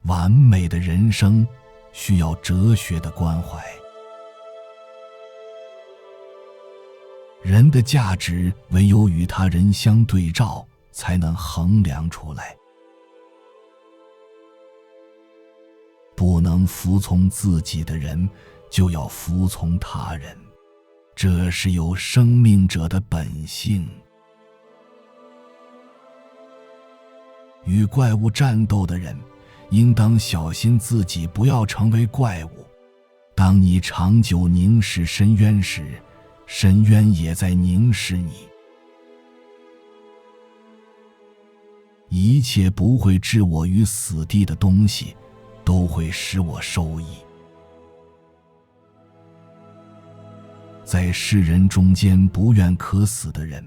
完美的人生需要哲学的关怀。人的价值唯有与他人相对照，才能衡量出来。不能服从自己的人，就要服从他人，这是有生命者的本性。与怪物战斗的人，应当小心自己不要成为怪物。当你长久凝视深渊时，深渊也在凝视你。一切不会置我于死地的东西，都会使我受益。在世人中间不愿渴死的人，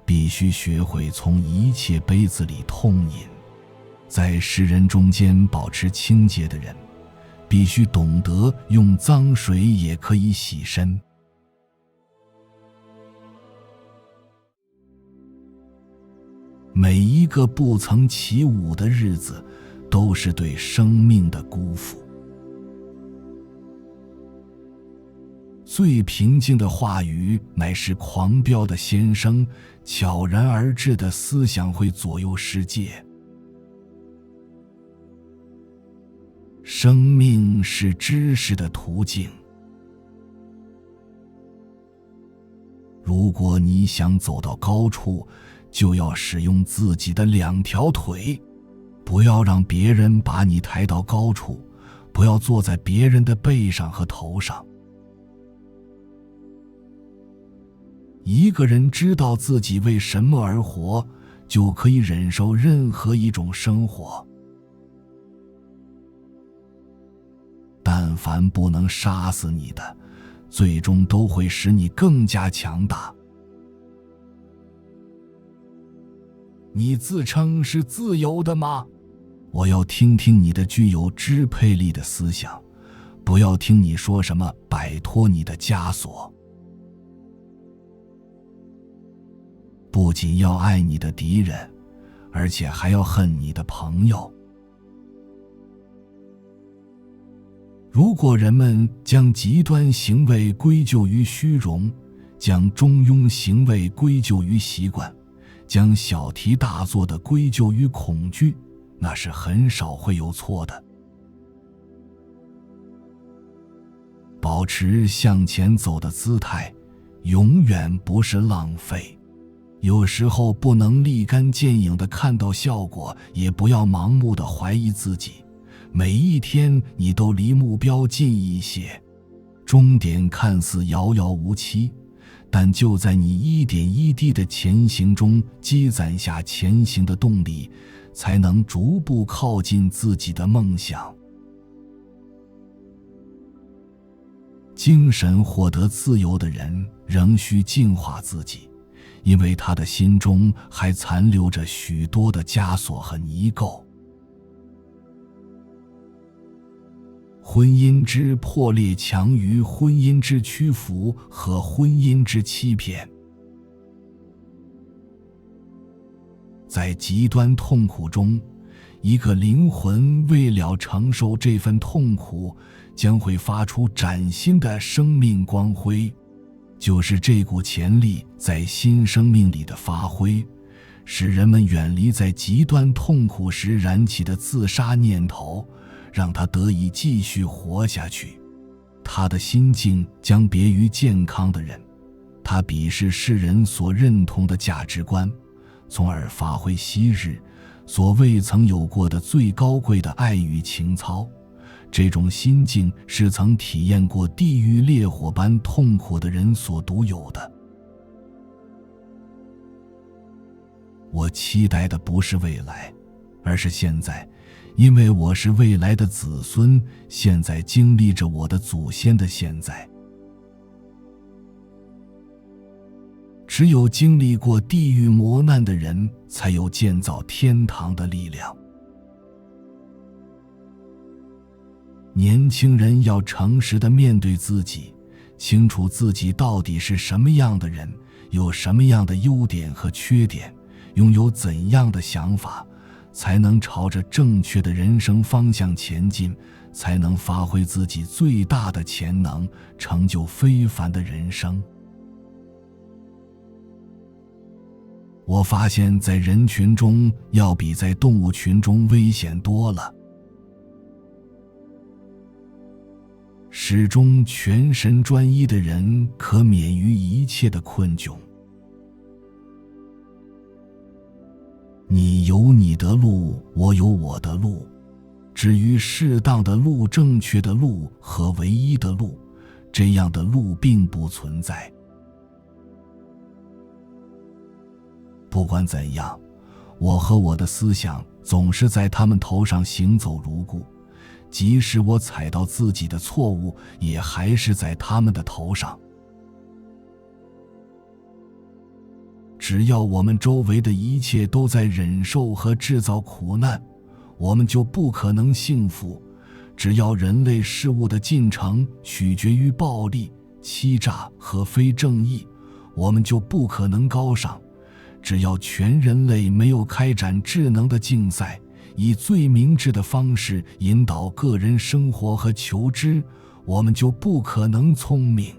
必须学会从一切杯子里痛饮；在世人中间保持清洁的人，必须懂得用脏水也可以洗身。每一个不曾起舞的日子，都是对生命的辜负。最平静的话语乃是狂飙的先声，悄然而至的思想会左右世界。生命是知识的途径。如果你想走到高处，就要使用自己的两条腿，不要让别人把你抬到高处，不要坐在别人的背上和头上。一个人知道自己为什么而活，就可以忍受任何一种生活。但凡不能杀死你的，最终都会使你更加强大。你自称是自由的吗？我要听听你的具有支配力的思想，不要听你说什么摆脱你的枷锁。不仅要爱你的敌人，而且还要恨你的朋友。如果人们将极端行为归咎于虚荣，将中庸行为归咎于习惯，将小题大做的归咎于恐惧，那是很少会有错的。保持向前走的姿态，永远不是浪费。有时候不能立竿见影地看到效果，也不要盲目地怀疑自己。每一天你都离目标近一些，终点看似遥遥无期，但就在你一点一滴的前行中积攒下前行的动力，才能逐步靠近自己的梦想。精神获得自由的人仍需净化自己，因为他的心中还残留着许多的枷锁和泥垢。婚姻之破裂强于婚姻之屈服和婚姻之欺骗。在极端痛苦中，一个灵魂为了承受这份痛苦，将会发出崭新的生命光辉。就是这股潜力在新生命里的发挥，使人们远离在极端痛苦时燃起的自杀念头，让他得以继续活下去。他的心境将别于健康的人，他鄙视世人所认同的价值观，从而发挥昔日所未曾有过的最高贵的爱与情操。这种心境是曾体验过地狱烈火般痛苦的人所独有的。我期待的不是未来，而是现在，因为我是未来的子孙，现在经历着我的祖先的现在。只有经历过地狱磨难的人，才有建造天堂的力量。年轻人要诚实地面对自己，清楚自己到底是什么样的人，有什么样的优点和缺点，拥有怎样的想法，才能朝着正确的人生方向前进，才能发挥自己最大的潜能，成就非凡的人生。我发现在人群中要比在动物群中危险多了。始终全神专一的人可免于一切的困窘。你有你的路，我有我的路。至于适当的路、正确的路和唯一的路，这样的路并不存在。不管怎样，我和我的思想总是在他们头上行走如故，即使我踩到自己的错误，也还是在他们的头上。只要我们周围的一切都在忍受和制造苦难，我们就不可能幸福。只要人类事物的进程取决于暴力、欺诈和非正义，我们就不可能高尚。只要全人类没有开展智能的竞赛，以最明智的方式引导个人生活和求知，我们就不可能聪明。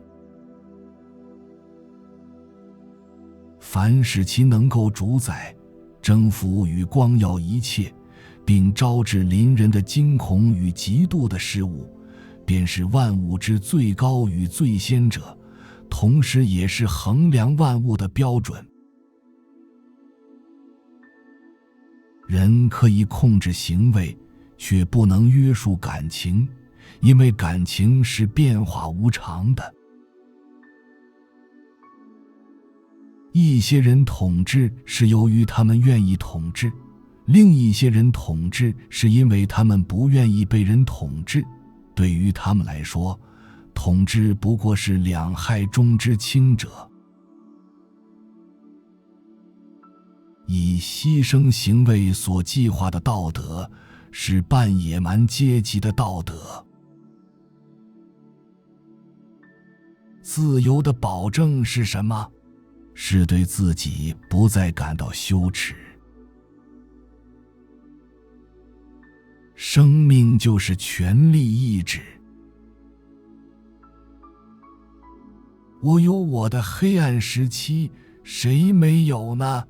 凡使其能够主宰、征服与光耀一切，并招致邻人的惊恐与嫉妒的事物，便是万物之最高与最先者，同时也是衡量万物的标准。人可以控制行为，却不能约束感情，因为感情是变化无常的。一些人统治是由于他们愿意统治，另一些人统治是因为他们不愿意被人统治。对于他们来说，统治不过是两害中之轻者。以牺牲行为所计划的道德，是半野蛮阶级的道德。自由的保证是什么？是对自己不再感到羞耻。生命就是权力意志。我有我的黑暗时期，谁没有呢？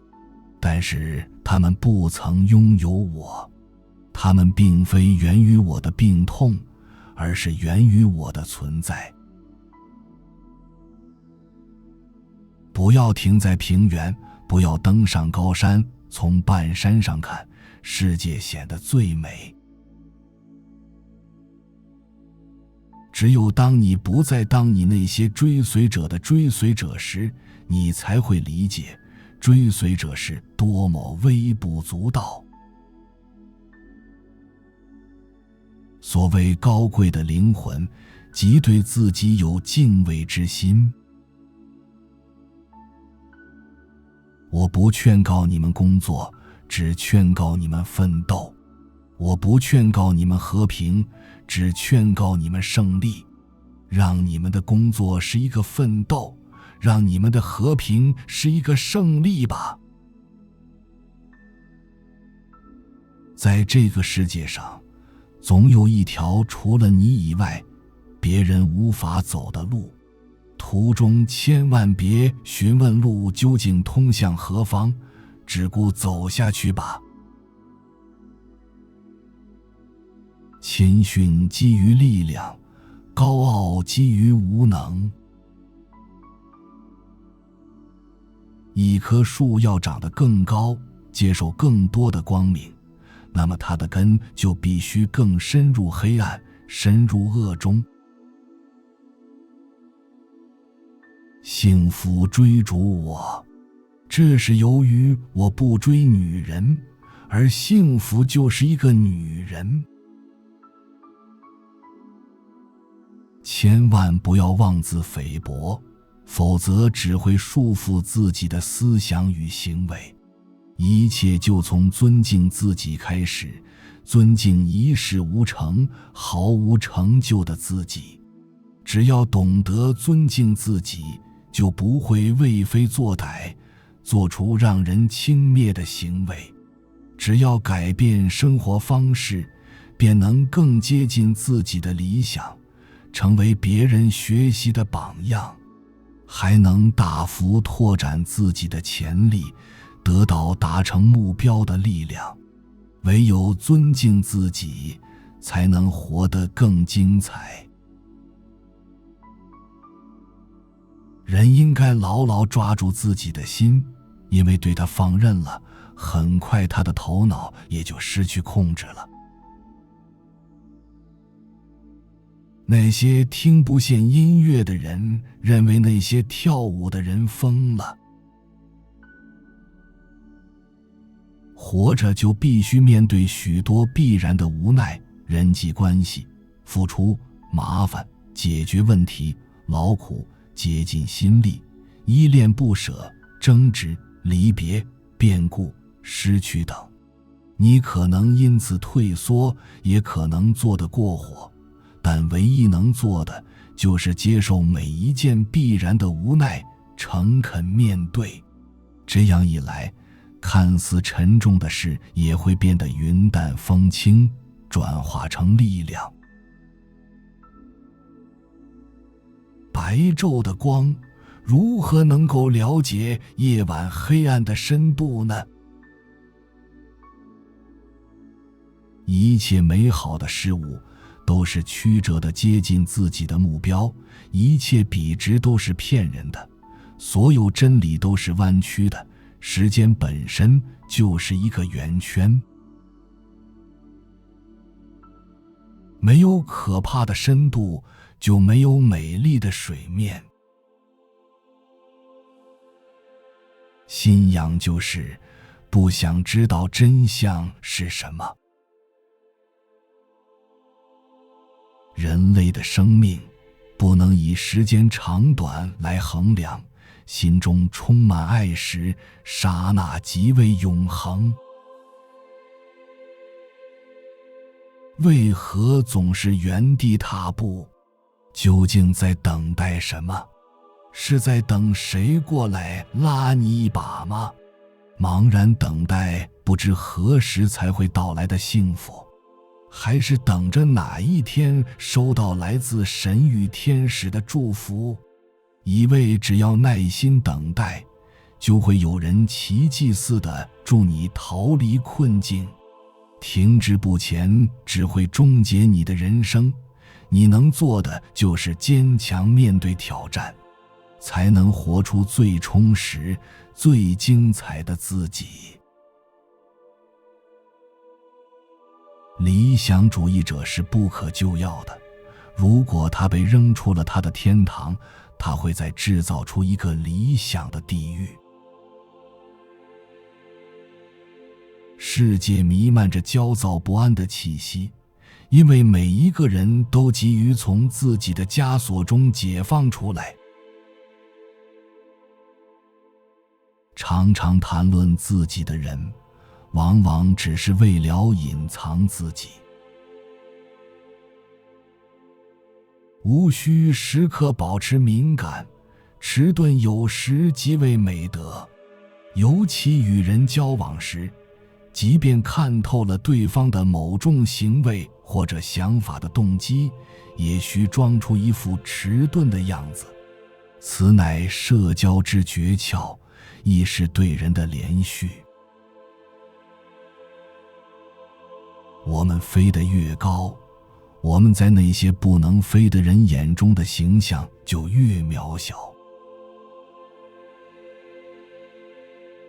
但是他们不曾拥有我，他们并非源于我的病痛，而是源于我的存在。不要停在平原，不要登上高山，从半山上看，世界显得最美。只有当你不再当你那些追随者的追随者时，你才会理解追随者是多么微不足道。所谓高贵的灵魂，即对自己有敬畏之心。我不劝告你们工作，只劝告你们奋斗。我不劝告你们和平，只劝告你们胜利。让你们的工作是一个奋斗，让你们的和平是一个胜利吧。在这个世界上，总有一条除了你以外，别人无法走的路。途中千万别询问路究竟通向何方，只顾走下去吧。谦逊基于力量，高傲基于无能。一棵树要长得更高，接受更多的光明，那么它的根就必须更深入黑暗，深入恶中。幸福追逐我，这是由于我不追女人，而幸福就是一个女人。千万不要妄自菲薄，否则只会束缚自己的思想与行为。一切就从尊敬自己开始，尊敬一事无成、毫无成就的自己。只要懂得尊敬自己，就不会为非作歹，做出让人轻蔑的行为。只要改变生活方式，便能更接近自己的理想，成为别人学习的榜样，还能大幅拓展自己的潜力，得到达成目标的力量。唯有尊敬自己，才能活得更精彩。人应该牢牢抓住自己的心，因为对他放任了，很快他的头脑也就失去控制了。那些听不见音乐的人认为那些跳舞的人疯了。活着就必须面对许多必然的无奈，人际关系、付出、麻烦、解决问题、劳苦、竭尽心力、依恋不舍、争执、离别、变故、失去等。你可能因此退缩，也可能做得过火，但唯一能做的就是接受每一件必然的无奈，诚恳面对。这样一来，看似沉重的事也会变得云淡风轻，转化成力量。白昼的光如何能够了解夜晚黑暗的深度呢？一切美好的事物都是曲折地接近自己的目标，一切笔直都是骗人的，所有真理都是弯曲的，时间本身就是一个圆圈。没有可怕的深度，就没有美丽的水面。信仰就是不想知道真相是什么。人类的生命不能以时间长短来衡量，心中充满爱时，刹那即为永恒。为何总是原地踏步？究竟在等待什么？是在等谁过来拉你一把吗？茫然等待不知何时才会到来的幸福，还是等着哪一天收到来自神与天使的祝福？以为只要耐心等待，就会有人奇迹似的助你逃离困境。停滞不前只会终结你的人生，你能做的就是坚强面对挑战，才能活出最充实、最精彩的自己。理想主义者是不可救药的，如果他被扔出了他的天堂，他会再制造出一个理想的地狱。世界弥漫着焦躁不安的气息，因为每一个人都急于从自己的枷锁中解放出来。常常谈论自己的人，往往只是为了隐藏自己。无需时刻保持敏感，迟钝有时即为美德。尤其与人交往时，即便看透了对方的某种行为或者想法的动机，也需装出一副迟钝的样子。此乃社交之诀窍，亦是对人的连续。我们飞得越高，我们在那些不能飞的人眼中的形象就越渺小。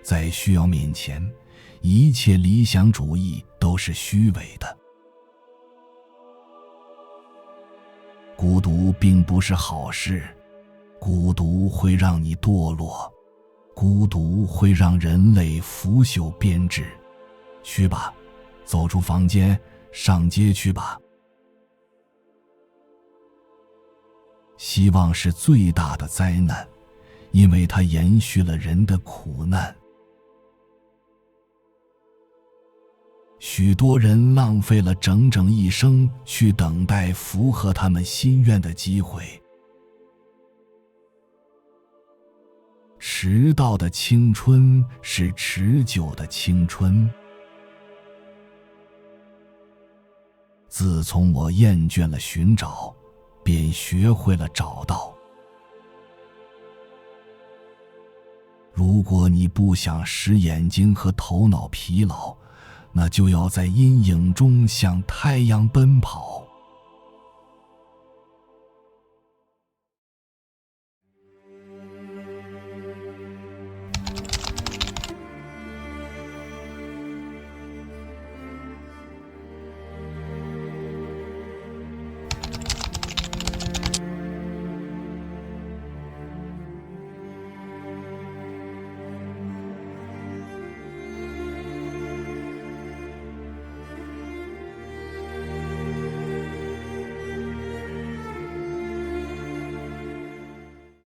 在需要面前，一切理想主义都是虚伪的。孤独并不是好事，孤独会让你堕落，孤独会让人类腐朽变质。去吧，走出房间，上街去吧。希望是最大的灾难，因为它延续了人的苦难。许多人浪费了整整一生去等待符合他们心愿的机会。迟到的青春是持久的青春。自从我厌倦了寻找，便学会了找到。如果你不想使眼睛和头脑疲劳，那就要在阴影中向太阳奔跑。